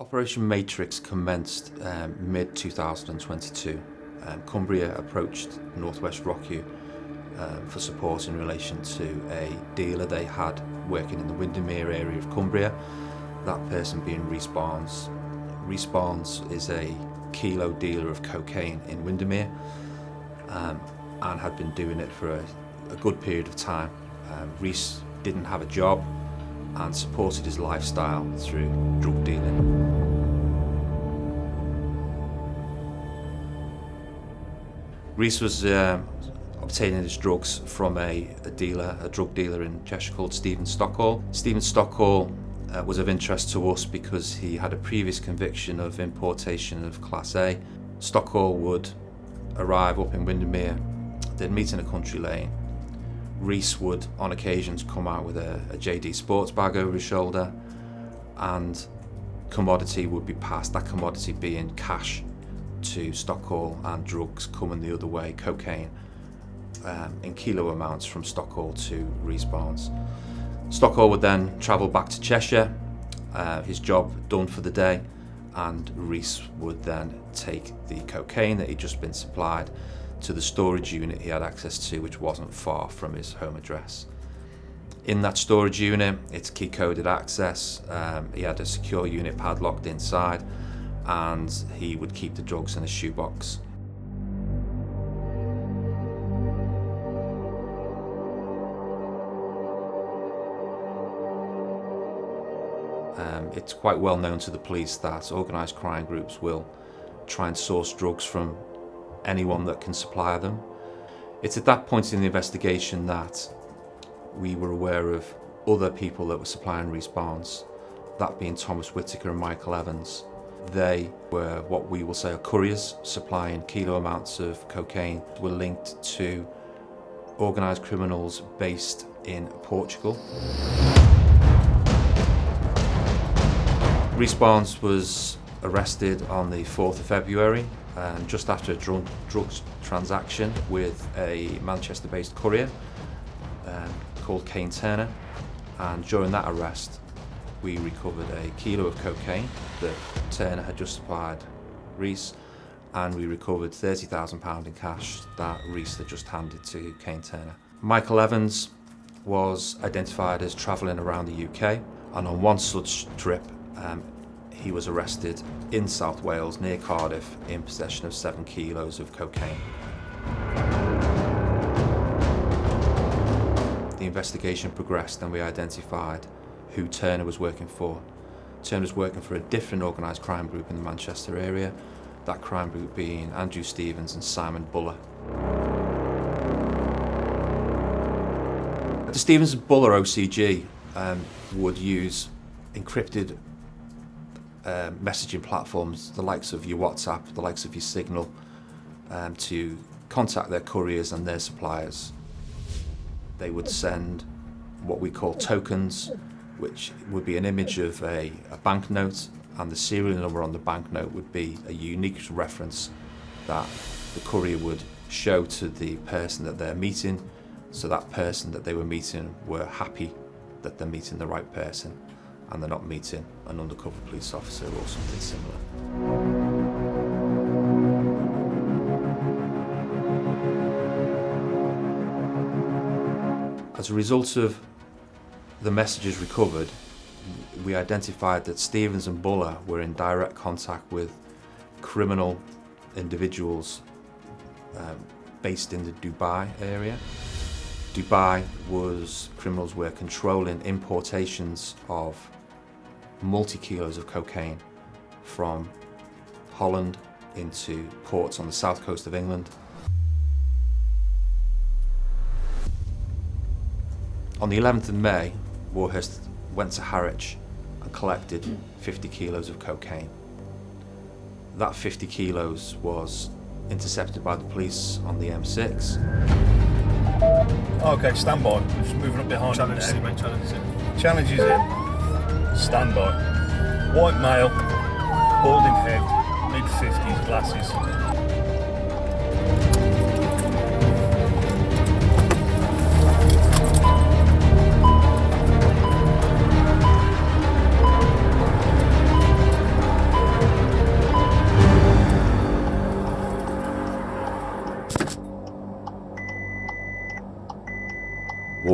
Operation Matrix commenced mid-2022. Cumbria approached NWROCU for support in relation to a dealer they had working in the Windermere area of Cumbria, that person being Rhys Barnes. Rhys Barnes is a kilo dealer of cocaine in Windermere and had been doing it for a good period of time. Rhys didn't have a job and supported his lifestyle through drug dealing. Rhys was obtaining his drugs from a drug dealer in Cheshire called Stephen Stockhall. Stephen Stockhall was of interest to us because he had a previous conviction of importation of Class A. Stockhall would arrive up in Windermere, they'd meet in a country lane. Rhys would on occasions come out with a JD sports bag over his shoulder, and commodity would be passed, that commodity being cash to Stockhall and drugs coming the other way, cocaine, in kilo amounts from Stockhall to Rhys Barnes. Stockhall would then travel back to Cheshire, his job done for the day, and Rhys would then take the cocaine that he'd just been supplied to the storage unit he had access to, which wasn't far from his home address. In that storage unit, it's key-coded access. He had a secure unit padlocked inside, and he would keep the drugs in a shoebox. It's quite well known to the police that organised crime groups will try and source drugs from anyone that can supply them. It's at that point in the investigation that we were aware of other people that were supplying Rhys Barnes, that being Thomas Whittaker and Michael Evans. They were what we will say are couriers, supplying kilo amounts of cocaine, were linked to organised criminals based in Portugal. Rhys Barnes was arrested on the 4th of February, just after a drugs transaction with a Manchester-based courier called Kane Turner, and during that arrest we recovered a kilo of cocaine that Turner had just supplied Rhys, and we recovered £30,000 in cash that Rhys had just handed to Kane Turner. Michael Evans was identified as travelling around the UK, and on one such trip he was arrested in South Wales near Cardiff in possession of 7 kilos of cocaine. The investigation progressed and we identified who Turner was working for. Turner was working for a different organised crime group in the Manchester area, that crime group being Andrew Stevens and Simon Buller. The Stevens and Buller OCG would use encrypted messaging platforms, the likes of your WhatsApp, the likes of your Signal, to contact their couriers and their suppliers. They would send what we call tokens, which would be an image of a banknote, and the serial number on the banknote would be a unique reference that the courier would show to the person that they're meeting, so that person that they were meeting were happy that they're meeting the right person and they're not meeting an undercover police officer or something similar. As a result of the messages recovered, we identified that Stevens and Buller were in direct contact with criminal individuals based in the Dubai area. Dubai was, criminals were controlling importations of multi-kilos of cocaine from Holland into ports on the south coast of England. On the 11th of May, Warhurst went to Harwich and collected 50 kilos of cocaine. That 50 kilos was intercepted by the police on the M6. Okay, stand by. We're just moving up behind. Challenge is in, mate. Challenge is in. Challenge is in. Stand by. White male, balding head, mid-50s, glasses.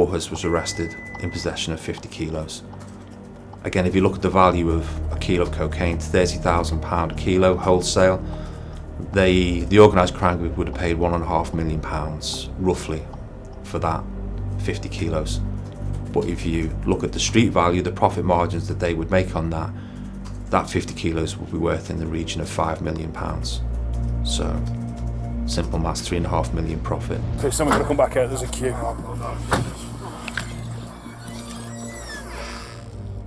Warhurst was arrested in possession of 50 kilos. Again, if you look at the value of a kilo of cocaine, £30,000 a kilo wholesale, the organised crime group would have paid £1.5 million roughly for that 50 kilos. But if you look at the street value, the profit margins that they would make on that 50 kilos would be worth in the region of £5 million. So, simple maths, £3.5 million profit. Okay, someone's going to come back out, there's a queue.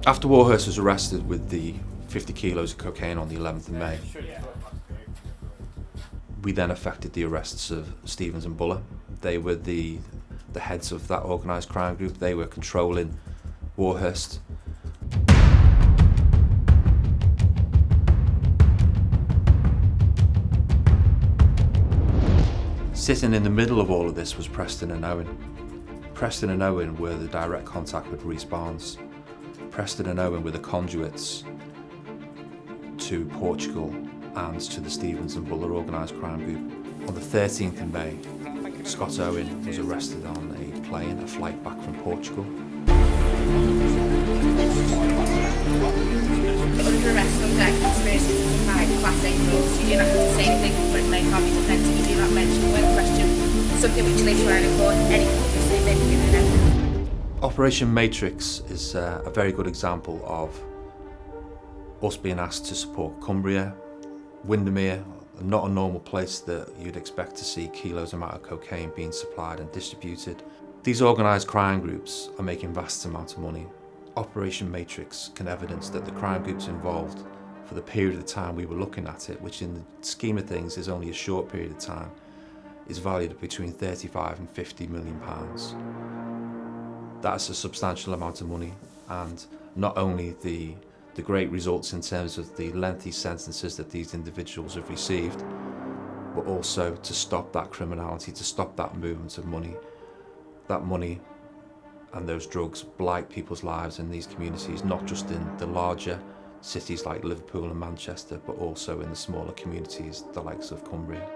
After Warhurst was arrested with the 50 kilos of cocaine on the 11th of May, we then effected the arrests of Stevens and Buller. They were the heads of that organised crime group. They were controlling Warhurst. Sitting in the middle of all of this was Preston and Owen. Preston and Owen were the direct contact with Rhys Barnes. Preston and Owen were the conduits to Portugal and to the Stevens and Buller organised crime group. On the 13th of May, Scott Owen was arrested on a plane, a flight back from Portugal. Under arrest under conspiracy to combine Class A drugs. You do not have to say anything, but it may harm your defence if you do not mention when questioned something which later on in court anything you say may be given an evidence. Operation Matrix is a very good example of us being asked to support Cumbria, Windermere, not a normal place that you'd expect to see kilos amount of cocaine being supplied and distributed. These organised crime groups are making vast amounts of money. Operation Matrix can evidence that the crime groups involved for the period of time we were looking at it, which in the scheme of things is only a short period of time, is valued at between 35 and 50 million pounds. That's a substantial amount of money, and not only the great results in terms of the lengthy sentences that these individuals have received, but also to stop that criminality, to stop that movement of money. That money and those drugs blight people's lives in these communities, not just in the larger cities like Liverpool and Manchester, but also in the smaller communities, the likes of Cumbria.